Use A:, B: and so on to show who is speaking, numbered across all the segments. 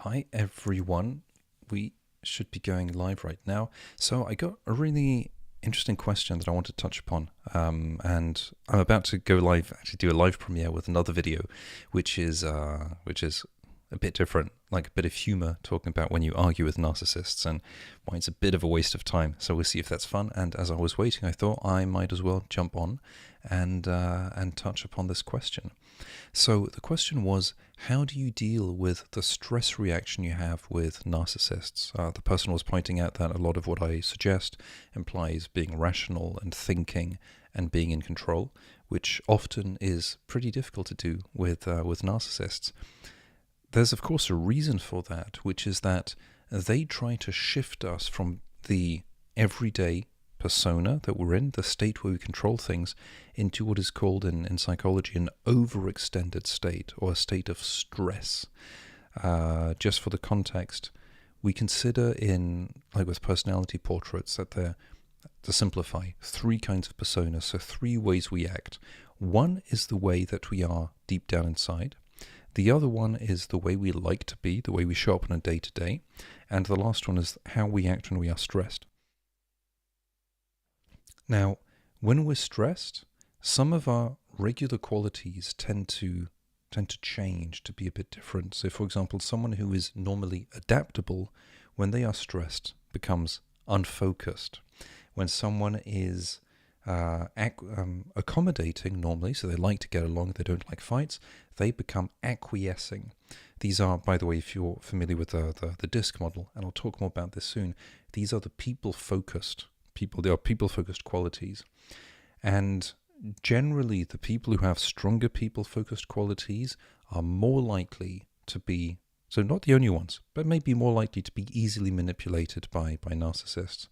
A: Hi everyone, we should be going live right now. So I got a really interesting question that I want to touch upon, and I'm about to go live, actually do a live premiere with another video, which is a bit different, like a bit of humor, talking about when you argue with narcissists and why it's a bit of a waste of time. So we'll see if that's fun. And as I was waiting, I thought I might as well jump on and touch upon this question. So the question was, how do you deal with the stress reaction you have with narcissists? The person was pointing out that a lot of what I suggest implies being rational and thinking and being in control, which often is pretty difficult to do with narcissists. There's of course a reason for that, which is that they try to shift us from the everyday persona that we're in, the state where we control things, into what is called in psychology an overextended state, or a state of stress. Just for the context, we consider like with personality portraits, that they're, to simplify, three kinds of personas, so three ways we act. One is the way that we are deep down inside. The other one is the way we like to be, the way we show up on a day-to-day. And the last one is how we act when we are stressed. Now, when we're stressed, some of our regular qualities tend to change, to be a bit different. So, for example, someone who is normally adaptable, when they are stressed, becomes unfocused. When someone is accommodating normally, so they like to get along, they don't like fights, they become acquiescing. These are, by the way, if you're familiar with the DISC model, and I'll talk more about this soon, these are the people-focused people. They are people-focused qualities. And generally, the people who have stronger people-focused qualities are more likely to be, so not the only ones, but maybe more likely to be easily manipulated by narcissists.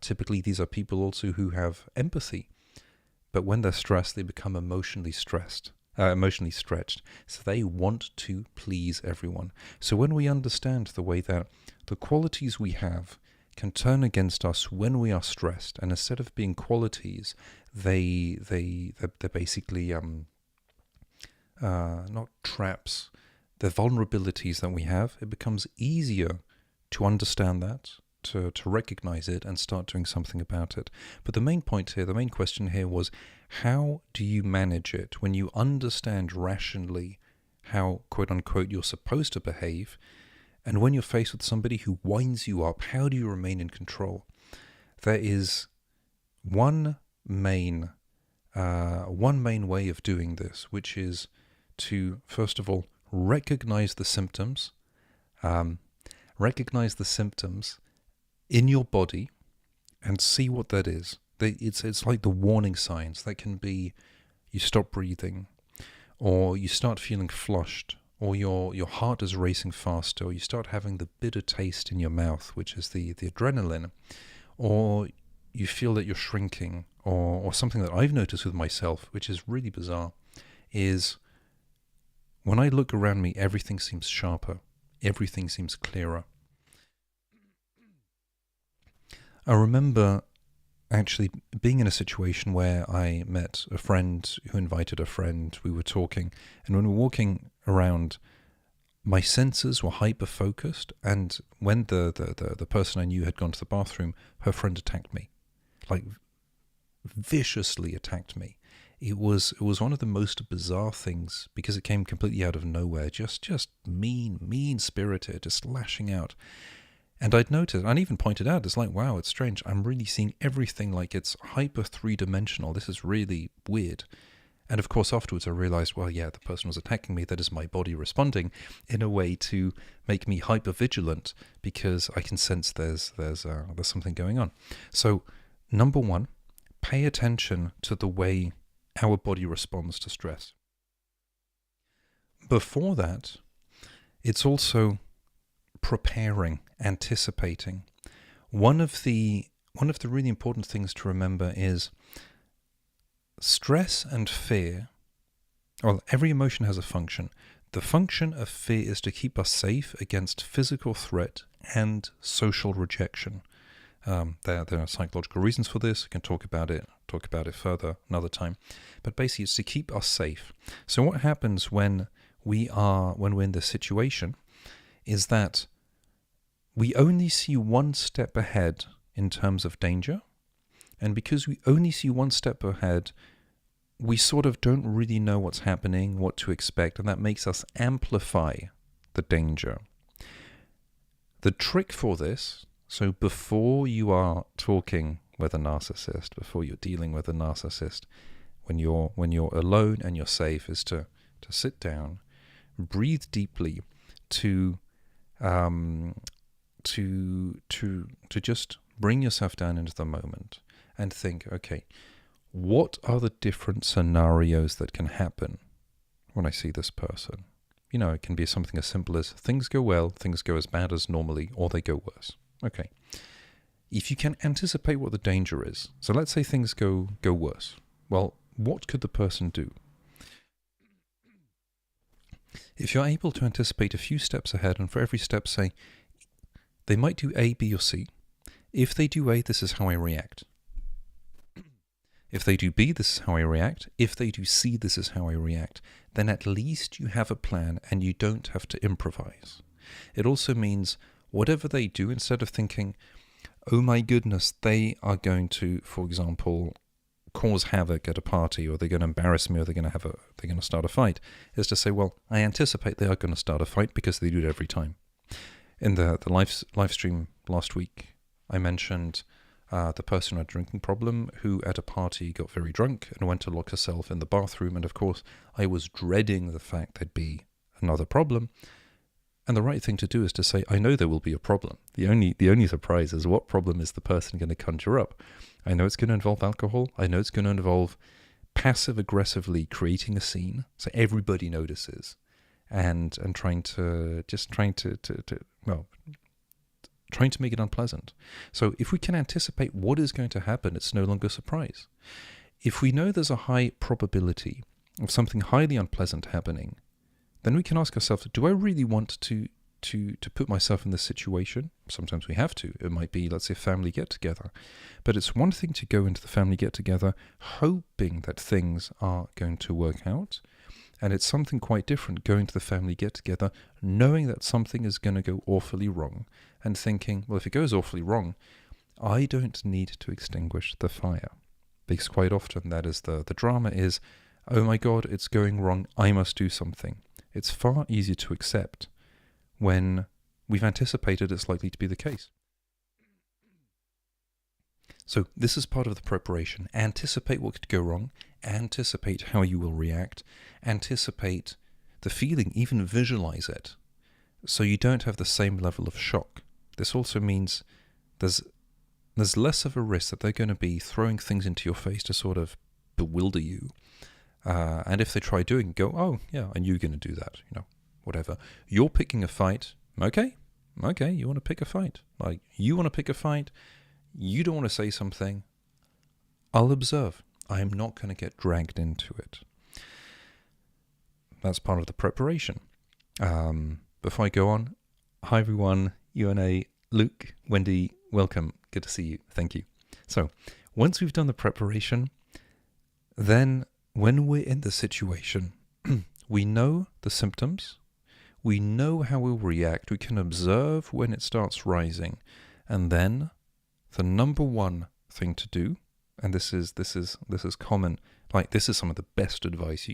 A: Typically, these are people also who have empathy, but when they're stressed, they become emotionally stretched. So they want to please everyone. So when we understand the way that the qualities we have can turn against us when we are stressed, and instead of being qualities, they're basically not traps, they're vulnerabilities that we have. It becomes easier to understand that, to recognize it and start doing something about it. But the main point here, the main question here was, how do you manage it when you understand rationally how, quote unquote, you're supposed to behave? And when you're faced with somebody who winds you up, how do you remain in control? There is one main way of doing this, which is to, first of all, recognize the symptoms. Recognize the symptoms in your body and see what that is. It's like the warning signs. That can be you stop breathing, or you start feeling flushed, or your heart is racing faster, or you start having the bitter taste in your mouth, which is the adrenaline, or you feel that you're shrinking, or something that I've noticed with myself, which is really bizarre, is when I look around me, everything seems sharper, everything seems clearer. I remember actually being in a situation where I met a friend who invited a friend. We were talking, and when we were walking around, my senses were hyper-focused, and when the person I knew had gone to the bathroom, her friend attacked me, like viciously attacked me. It was one of the most bizarre things, because it came completely out of nowhere, just mean-spirited, just lashing out. And I'd noticed, and even pointed out, it's like, wow, it's strange. I'm really seeing everything like it's hyper three-dimensional. This is really weird. And of course, afterwards I realized, well, yeah, the person was attacking me. That is my body responding in a way to make me hyper vigilant, because I can sense there's something going on. So, number one, pay attention to the way our body responds to stress. Before that, it's also preparing, anticipating. One of the really important things to remember is stress and fear. Well, every emotion has a function. The function of fear is to keep us safe against physical threat and social rejection. There are psychological reasons for this. We can talk about it further another time. But basically, it's to keep us safe. So what happens when we're in this situation is that we only see one step ahead in terms of danger. And because we only see one step ahead, we sort of don't really know what's happening, what to expect, and that makes us amplify the danger. The trick for this, so before you are talking with a narcissist, before you're dealing with a narcissist, when you're alone and you're safe, is to sit down, breathe deeply, to just bring yourself down into the moment and think, okay, what are the different scenarios that can happen when I see this person? You know, it can be something as simple as things go well, things go as bad as normally, or they go worse. Okay. If you can anticipate what the danger is, so let's say things go worse. Well, what could the person do? If you're able to anticipate a few steps ahead, and for every step say, they might do A, B, or C. If they do A, this is how I react. If they do B, this is how I react. If they do C, this is how I react. Then at least you have a plan and you don't have to improvise. It also means whatever they do, instead of thinking, oh my goodness, they are going to, for example, cause havoc at a party, or they're going to embarrass me, or they're going to start a fight, is to say, well, I anticipate they are going to start a fight because they do it every time. In the live stream last week, I mentioned the person with a drinking problem who at a party got very drunk and went to lock herself in the bathroom. And of course, I was dreading the fact there'd be another problem. And the right thing to do is to say, I know there will be a problem. The only surprise is, what problem is the person going to conjure up? I know it's going to involve alcohol. I know it's going to involve passive-aggressively creating a scene so everybody notices, and trying to make it unpleasant. So if we can anticipate what is going to happen, it's no longer a surprise. If we know there's a high probability of something highly unpleasant happening, then we can ask ourselves, do I really want to put myself in this situation? Sometimes we have to. It might be, let's say, a family get-together. But it's one thing to go into the family get-together hoping that things are going to work out. And it's something quite different going to the family get-together knowing that something is going to go awfully wrong and thinking, well, if it goes awfully wrong, I don't need to extinguish the fire. Because quite often that is the drama is, oh my God, it's going wrong, I must do something. It's far easier to accept when we've anticipated it's likely to be the case. So this is part of the preparation. Anticipate what could go wrong, anticipate how you will react, anticipate the feeling, even visualize it, so you don't have the same level of shock. This also means there's less of a risk that they're going to be throwing things into your face to sort of bewilder you. And if they try doing it, go, oh, yeah, and you're going to do that, whatever. You're picking a fight. Okay, you want to pick a fight. Like, you want to pick a fight. You don't want to say something. I'll observe. I am not going to get dragged into it. That's part of the preparation. Before I go on, hi everyone, UNA, Luke, Wendy, welcome. Good to see you. Thank you. So, once we've done the preparation, then when we're in the situation, we know the symptoms, we know how we'll react, we can observe when it starts rising, and then the number one thing to do, and this is common, like this is some of the best advice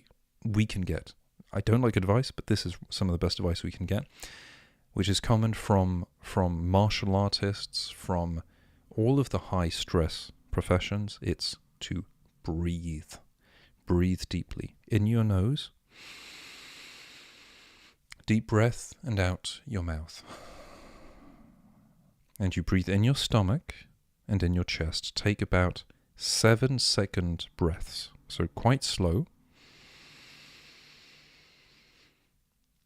A: we can get. I don't like advice, but this is some of the best advice we can get, which is common from martial artists, from all of the high stress professions. It's to breathe. Breathe deeply in your nose, deep breath, and out your mouth. And you breathe in your stomach and in your chest. Take about 7-second breaths, so quite slow.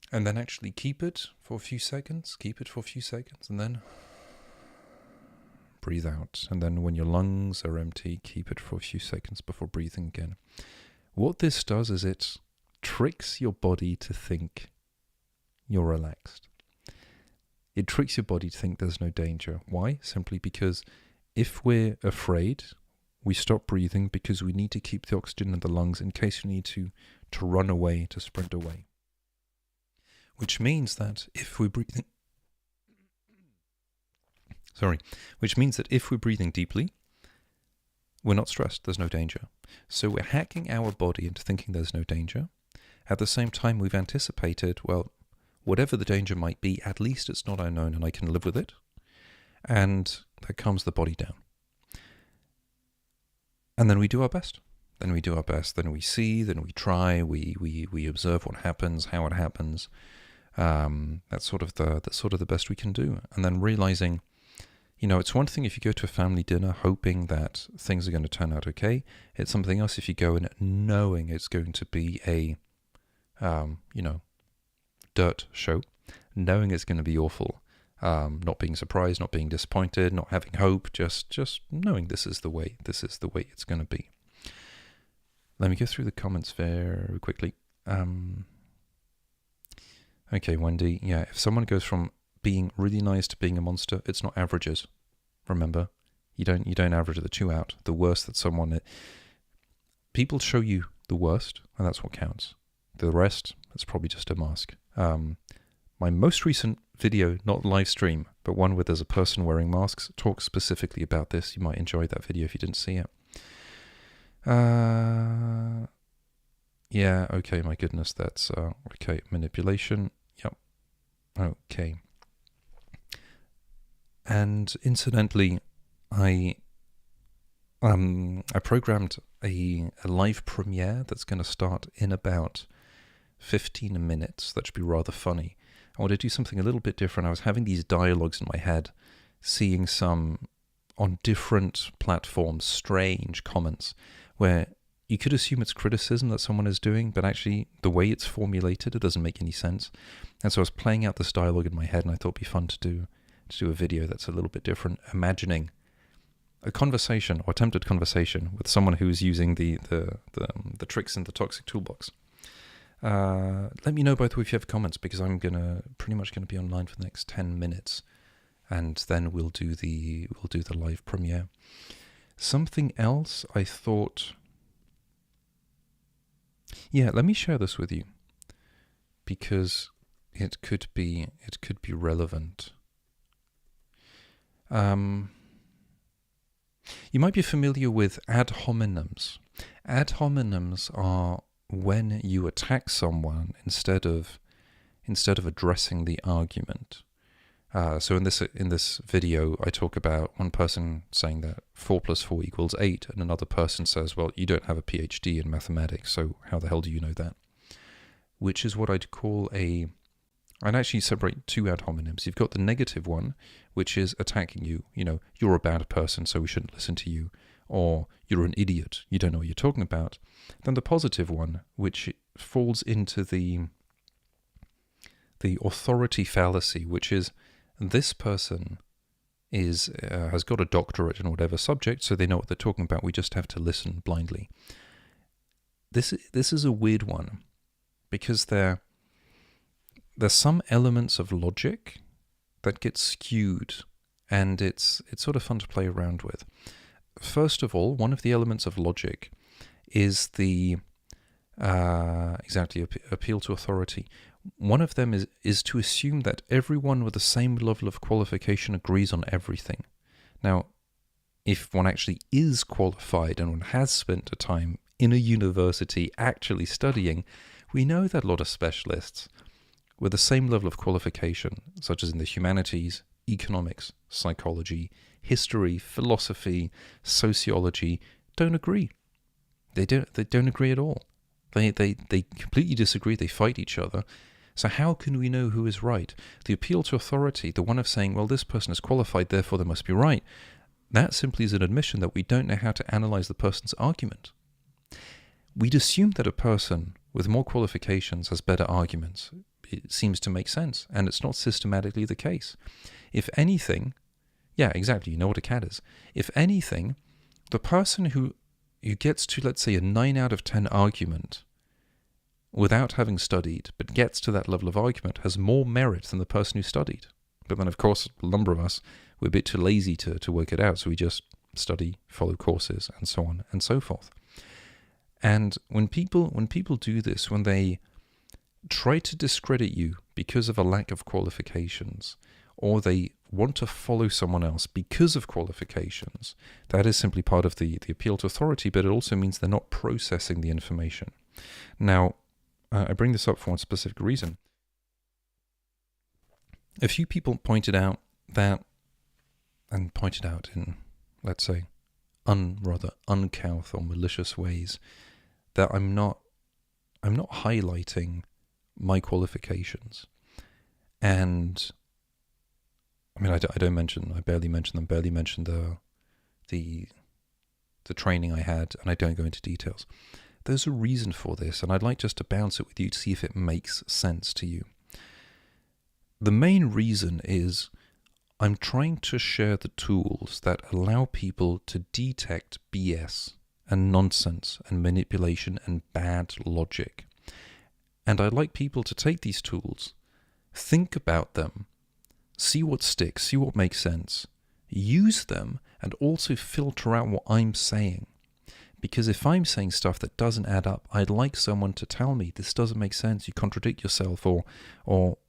A: And then actually keep it for a few seconds, and then breathe out. And then when your lungs are empty, keep it for a few seconds before breathing again. What this does is it tricks your body to think you're relaxed. It tricks your body to think there's no danger. Why? Simply because if we're afraid, we stop breathing because we need to keep the oxygen in the lungs in case we need to run away, to sprint away. Which means that if we're breathing Which means that if we're breathing deeply, we're not stressed, there's no danger. So we're hacking our body into thinking there's no danger. At the same time, we've anticipated, well, whatever the danger might be, at least it's not unknown and I can live with it. And that calms the body down. And then we do our best. Then we see, then we try, we observe what happens, how it happens. That's sort of the best we can do. And then realizing, it's one thing if you go to a family dinner hoping that things are going to turn out okay. It's something else if you go in knowing it's going to be a, dirt show, knowing it's going to be awful, not being surprised, not being disappointed, not having hope, just knowing this is the way it's going to be. Let me go through the comments very quickly. Okay, Wendy. Yeah, if someone goes from being really nice to being a monster, it's not averages. Remember, you don't average the two out. The worst that someone... People show you the worst, and that's what counts. The rest, that's probably just a mask. My most recent video, not live stream, but one where there's a person wearing masks, talks specifically about this. You might enjoy that video if you didn't see it. Yeah, okay, my goodness, that's, okay, manipulation, yep, okay. And incidentally, I programmed a live premiere that's going to start in about 15 minutes. That should be rather funny. I want to do something a little bit different. I was having these dialogues in my head, seeing some, on different platforms, strange comments, where you could assume it's criticism that someone is doing, but actually the way it's formulated, it doesn't make any sense. And so I was playing out this dialogue in my head, and I thought it'd be fun to do a video that's a little bit different, imagining a conversation or attempted conversation with someone who's using the tricks in the toxic toolbox. Let me know, by the way, if you have comments, because I'm pretty much gonna be online for the next 10 minutes, and then we'll do the live premiere. Something else I thought, yeah, let me share this with you, because it could be relevant. You might be familiar with ad hominems. Ad hominems are when you attack someone instead of addressing the argument. So in this video, I talk about one person saying that 4 + 4 = 8, and another person says, well, you don't have a PhD in mathematics, so how the hell do you know that? Which is what I'd call I'd actually separate two ad hominems. You've got the negative one, which is attacking you. You're a bad person, so we shouldn't listen to you. Or you're an idiot, you don't know what you're talking about. Then the positive one, which falls into the authority fallacy, which is this person has got a doctorate in whatever subject, so they know what they're talking about. We just have to listen blindly. This is a weird one, because there's some elements of logic that get skewed, and it's sort of fun to play around with. First of all, one of the elements of logic is the appeal to authority. One of them is to assume that everyone with the same level of qualification agrees on everything. Now, if one actually is qualified and one has spent a time in a university actually studying, we know that a lot of specialists with the same level of qualification, such as in the humanities, economics, psychology, history, philosophy, sociology, don't agree. They don't agree at all. They completely disagree. They fight each other. So how can we know who is right? The appeal to authority, the one of saying, well, this person is qualified, therefore they must be right, that simply is an admission that we don't know how to analyze the person's argument. We'd assume that a person with more qualifications has better arguments. It seems to make sense, and it's not systematically the case. If anything, yeah, exactly, you know what a cat is. If anything, the person who gets to, let's say, a 9 out of 10 argument without having studied, but gets to that level of argument, has more merit than the person who studied. But then, of course, a number of us, we're a bit too lazy to work it out, so we just study, follow courses, and so on and so forth. And when people do this, when they try to discredit you because of a lack of qualifications, or they want to follow someone else because of qualifications. That is simply part of the appeal to authority, but it also means they're not processing the information. Now, I bring this up for one specific reason. A few people pointed out that, and pointed out in, let's say, rather uncouth or malicious ways, that I'm not highlighting my qualifications. And I mean, I barely mention them, barely mention the training I had, and I don't go into details. There's a reason for this, and I'd like just to bounce it with you to see if it makes sense to you. The main reason is I'm trying to share the tools that allow people to detect BS and nonsense and manipulation and bad logic. And I'd like people to take these tools, think about them, see what sticks, see what makes sense, use them, and also filter out what I'm saying. Because if I'm saying stuff that doesn't add up, I'd like someone to tell me, this doesn't make sense, you contradict yourself, or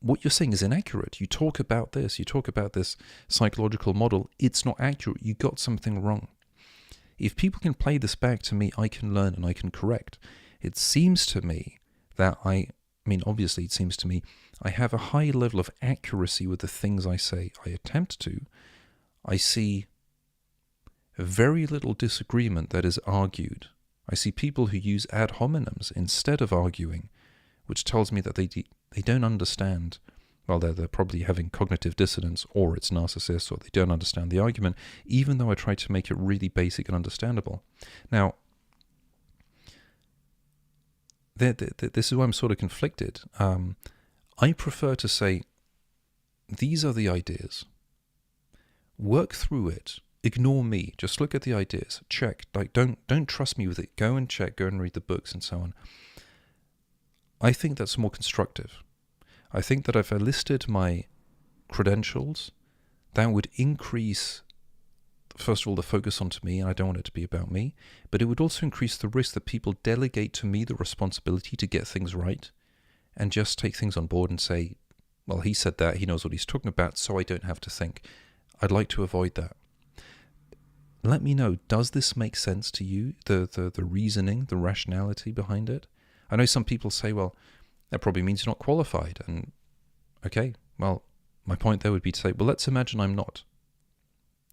A: what you're saying is inaccurate. You talk about this psychological model, it's not accurate, you got something wrong. If people can play this back to me, I can learn and I can correct. It seems to me that obviously it seems to me I have a high level of accuracy with the things I say. I attempt to. I see very little disagreement that is argued. I see people who use ad hominems instead of arguing, which tells me that they don't understand. Well, they're probably having cognitive dissonance, or it's narcissists, or they don't understand the argument, even though I try to make it really basic and understandable. Now, this is why I'm sort of conflicted. I prefer to say, these are the ideas. Work through it. Ignore me. Just look at the ideas. Check. Don't trust me with it. Go and check. Go and read the books and so on. I think that's more constructive. I think that if I listed my credentials, that would increase, first of all, the focus onto me, and I don't want it to be about me, but it would also increase the risk that people delegate to me the responsibility to get things right and just take things on board and say, well, he said that, he knows what he's talking about, so I don't have to think. I'd like to avoid that. Let me know, does this make sense to you, the reasoning, the rationality behind it? I know some people say, well, that probably means you're not qualified. And okay, well, my point there would be to say, well, let's imagine I'm not.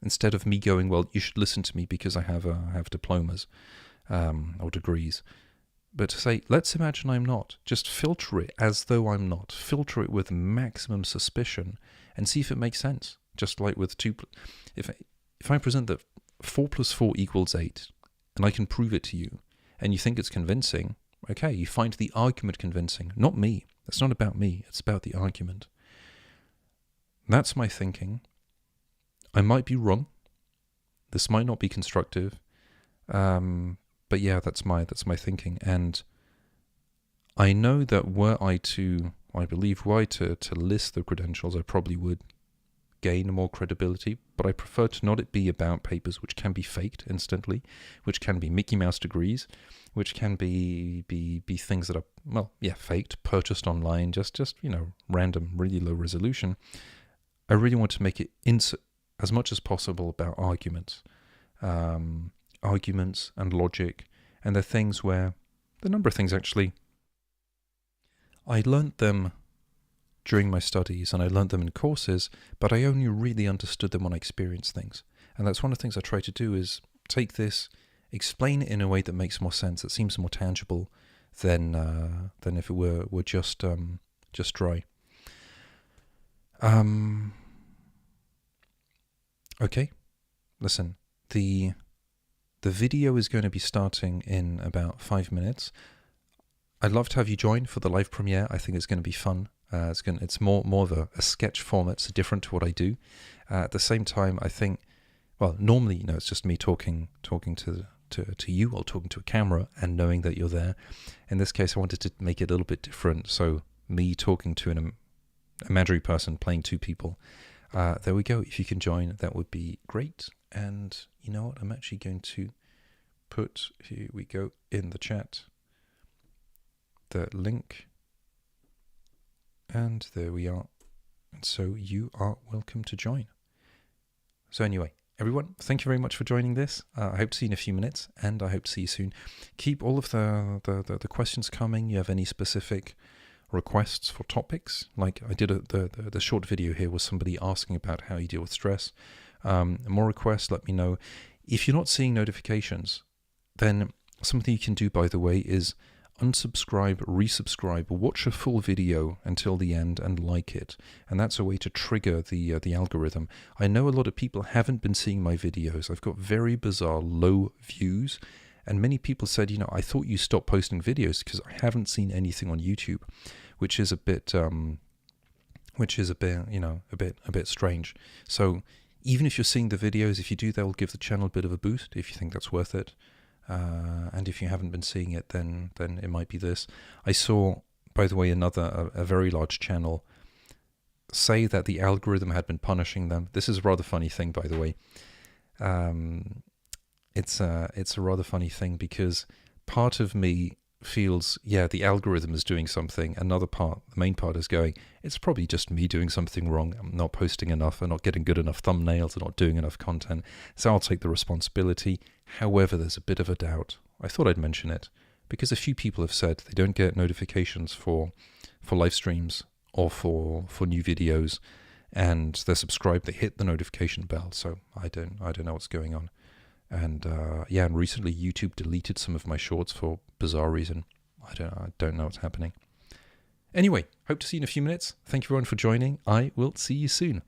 A: Instead of me going, well, you should listen to me because I have diplomas or degrees. But to say, let's imagine I'm not. Just filter it as though I'm not. Filter it with maximum suspicion and see if it makes sense. Just like with if I present that 4 + 4 = 8, and I can prove it to you, and you think it's convincing, okay, you find the argument convincing, not me. It's not about me, it's about the argument. That's my thinking. I might be wrong. This might not be constructive. But yeah, that's my thinking. And I know that were I to list the credentials, I probably would gain more credibility, but I prefer to not it be about papers which can be faked instantly, which can be Mickey Mouse degrees, which can be things that are, well, yeah, faked, purchased online, just random, really low resolution. I really want to make it as much as possible about arguments and logic, and the things where, the number of things actually, I learnt them during my studies, and I learned them in courses, but I only really understood them when I experienced things. And that's one of the things I try to do, is take this, explain it in a way that makes more sense, that seems more tangible than if it were just dry. Okay, listen, the video is going to be starting in about 5 minutes. I'd love to have you join for the live premiere. I think it's going to be fun. It's more of a sketch format. It's different to what I do. At the same time, I think, well, normally, it's just me talking to you, or talking to a camera and knowing that you're there. In this case, I wanted to make it a little bit different. So me talking to an imaginary person playing two people. There we go. If you can join, that would be great. And you know what? I'm actually going to put, here we go, in the chat, the link. And there we are. And so you are welcome to join. So anyway, everyone, thank you very much for joining this. I hope to see you in a few minutes, and I hope to see you soon. Keep all of the questions coming. You have any specific requests for topics? Like I did the short video here was somebody asking about how you deal with stress. More requests, let me know. If you're not seeing notifications, then something you can do, by the way, is unsubscribe, resubscribe, watch a full video until the end and like it. And that's a way to trigger the algorithm. I know a lot of people haven't been seeing my videos. I've got very bizarre low views. And many people said, I thought you stopped posting videos because I haven't seen anything on YouTube, which is a bit, a bit strange. So even if you're seeing the videos, if you do, that will give the channel a bit of a boost if you think that's worth it. And if you haven't been seeing it, then it might be this. I saw, by the way, a very large channel say that the algorithm had been punishing them. This is a rather funny thing, by the way. It's a rather funny thing because part of me feels, the algorithm is doing something. Another part, the main part, is going, it's probably just me doing something wrong. I'm not posting enough. I'm not getting good enough thumbnails. I'm not doing enough content. So I'll take the responsibility. However, there's a bit of a doubt. I thought I'd mention it because a few people have said they don't get notifications for live streams or for new videos, and they're subscribed. They hit the notification bell. So I don't know what's going on. And and recently YouTube deleted some of my shorts for bizarre reason. I don't know what's happening. Anyway, hope to see you in a few minutes. Thank you everyone for joining. I will see you soon.